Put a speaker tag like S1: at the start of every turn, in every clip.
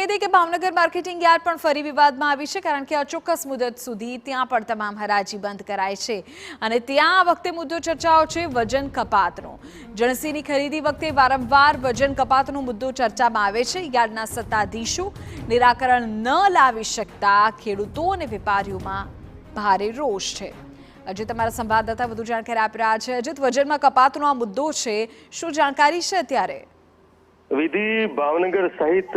S1: કહી દઈએ કે ભાવનગર માર્કેટિંગ યાર્ડ પણ ફરી વિવાદમાં આવી છે, કારણ કે અચોક્કસ મુદત સુધી ત્યાં પણ તમામ હરાજી બંધ કરાય છે અને ત્યાં આ વખતે મુદ્દો ચર્ચાઓ છે વજન કપાતનો। જણસીની ખરીદી વખતે વારંવાર વજન કપાતનો મુદ્દો ચર્ચામાં આવે છે। યાર્ડના સત્તાધીશો નિરાકરણ ન લાવી શકતા ખેડૂતો અને વેપારીઓમાં ભારે રોષ છે। અજીત અમારા સંવાદદાતા વધુ જાણકારી આપી રહ્યા છે। અજીત, વજનમાં કપાતનો આ મુદ્દો છે, શું જાણકારી છે અત્યારે?
S2: વિધિ, ભાવનગર સહિત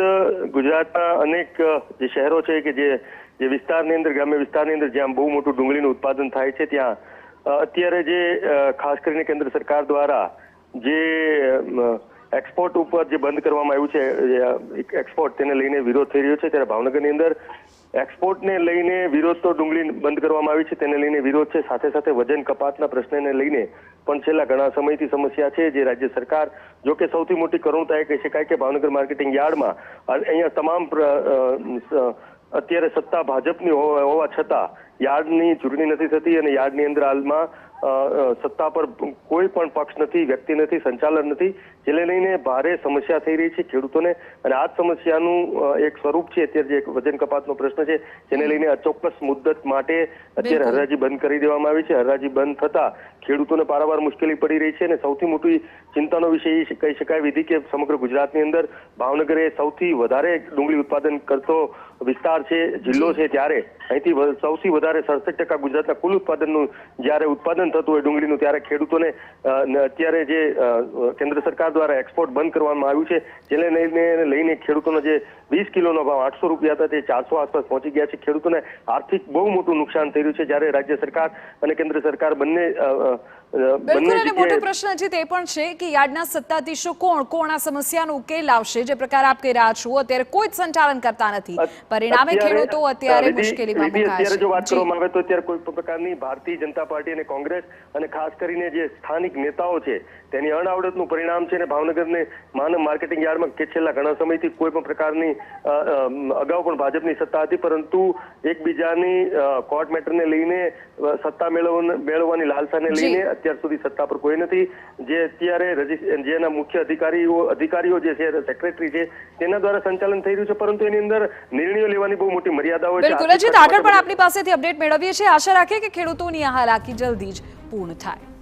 S2: ગુજરાતના અનેક જે શહેરો છે કે જે વિસ્તારની અંદર, ગ્રામ્ય વિસ્તારની અંદર જ્યાં બહુ મોટું ડુંગળીનું ઉત્પાદન થાય છે, ત્યાં અત્યારે જે ખાસ કરીને કેન્દ્ર સરકાર દ્વારા જે એક્સપોર્ટ ઉપર જે બંધ કરવામાં આવ્યું છે એક્સપોર્ટ, તેને લઈને વિરોધ થઈ રહ્યો છે। ત્યારે ભાવનગરની અંદર એક્સપોર્ટને લઈને વિરોધ તો ડુંગળી બંધ કરવામાં આવી છે તેને લઈને વિરોધ છે, સાથે સાથે વજન કપાતના પ્રશ્નને લઈને પણ છેલ્લા ઘણા સમયથી સમસ્યા છે। જે રાજ્ય સરકાર, જો કે સૌથી મોટી કરુણતા એ કહી શકાય કે ભાવનગર માર્કેટિંગ યાર્ડમાં અહીંયા તમામ અત્યારે સત્તા ભાજપની હોવા છતાં યાર્ડની ચૂંટણી નથી થતી અને યાર્ડની અંદર હાલમાં સત્તા પર કોઈ પણ પક્ષ નથી, વ્યક્તિ નથી, સંચાલન નથી, જેને લઈને ભારે સમસ્યા થઈ રહી છે ખેડૂતોને। અને આ જ સમસ્યાનું એક સ્વરૂપ છે અત્યારે જે વજન કપાતનો પ્રશ્ન છે, જેને લઈને અચોક્કસ મુદ્દત માટે અત્યારે હરાજી બંધ કરી દેવામાં આવી છે। હરાજી બંધ થતા ખેડૂતોને પારાવાર મુશ્કેલી પડી રહી છે અને સૌથી મોટી ચિંતાનો વિષય એ કહી શકાય વિધિ કે સમગ્ર ગુજરાતની અંદર ભાવનગર એ સૌથી વધારે ડુંગળી ઉત્પાદન કરતો વિસ્તાર છે, જિલ્લો છે, ત્યારે અહીંથી સૌથી વધારે 67% ગુજરાતના કુલ ઉત્પાદનનું જ્યારે ઉત્પાદન થતું હોય ડુંગળીનું, ત્યારે ખેડૂતોને અત્યારે જે કેન્દ્ર સરકાર દ્વારા એક્સપોર્ટ બંધ કરવામાં આવ્યું છે, જેને લઈને ખેડૂતોનો જે 20 કિલોનો ભાવ 800 રૂપિયા હતા તે 400 આસપાસ પહોંચી ગયા છે। ખેડૂતોને આર્થિક બહુ મોટું નુકસાન થઈ રહ્યું છે, જ્યારે રાજ્ય સરકાર અને કેન્દ્ર સરકાર બંને
S1: બિલકુલ, અને મોટો પ્રશ્ન છે તે પણ છે કે યાર્ડના સત્તાધીશો કોણ આ સમસ્યાનો ઉકેલ લાવશે? જે પ્રકાર આપ કહી રહ્યા છો, અત્યારે કોઈ જ સંચાલન કરતા નથી, પરિણામે ખેડૂતો અત્યારે મુશ્કેલીમાં મુકાયા છે।
S2: અત્યારે જો વાત કરવામાં આવે તો અત્યારે કોઈ પ્રકારની ભારતીય જનતા પાર્ટી અને કોંગ્રેસ અને ખાસ કરીને જે સ્થાનિક નેતાઓ છે તેની અણઆવડતનું પરિણામ છે। અને ભાવનગરને માર્કેટિંગ યાર્ડમાં કે છેલ્લા ઘણા સમયથી કોઈ પણ પ્રકારની અગાઉ પણ ભાજપની સત્તા હતી, પરંતુ એકબીજાની કોર્ટ મેટરને લઈને સત્તા મેળવવાની લાલસાને લઈને અત્યાર સુધી સત્તા પર કોઈ નથી। જે અત્યારે જેના મુખ્ય અધિકારીઓ જે છે, સેક્રેટરી છે, તેના દ્વારા સંચાલન થઈ રહ્યું છે, પરંતુ એની અંદર નિર્ણયો લેવાની બહુ મોટી મર્યાદાઓ છે।
S1: બિલકુલ, અજીત, આગળ પણ આપની પાસેથી અપડેટ મેળવીએ છીએ। આશા રાખીએ કે ખેડૂતોની આ હાલાકી જલ્દી જ પૂર્ણ થાય।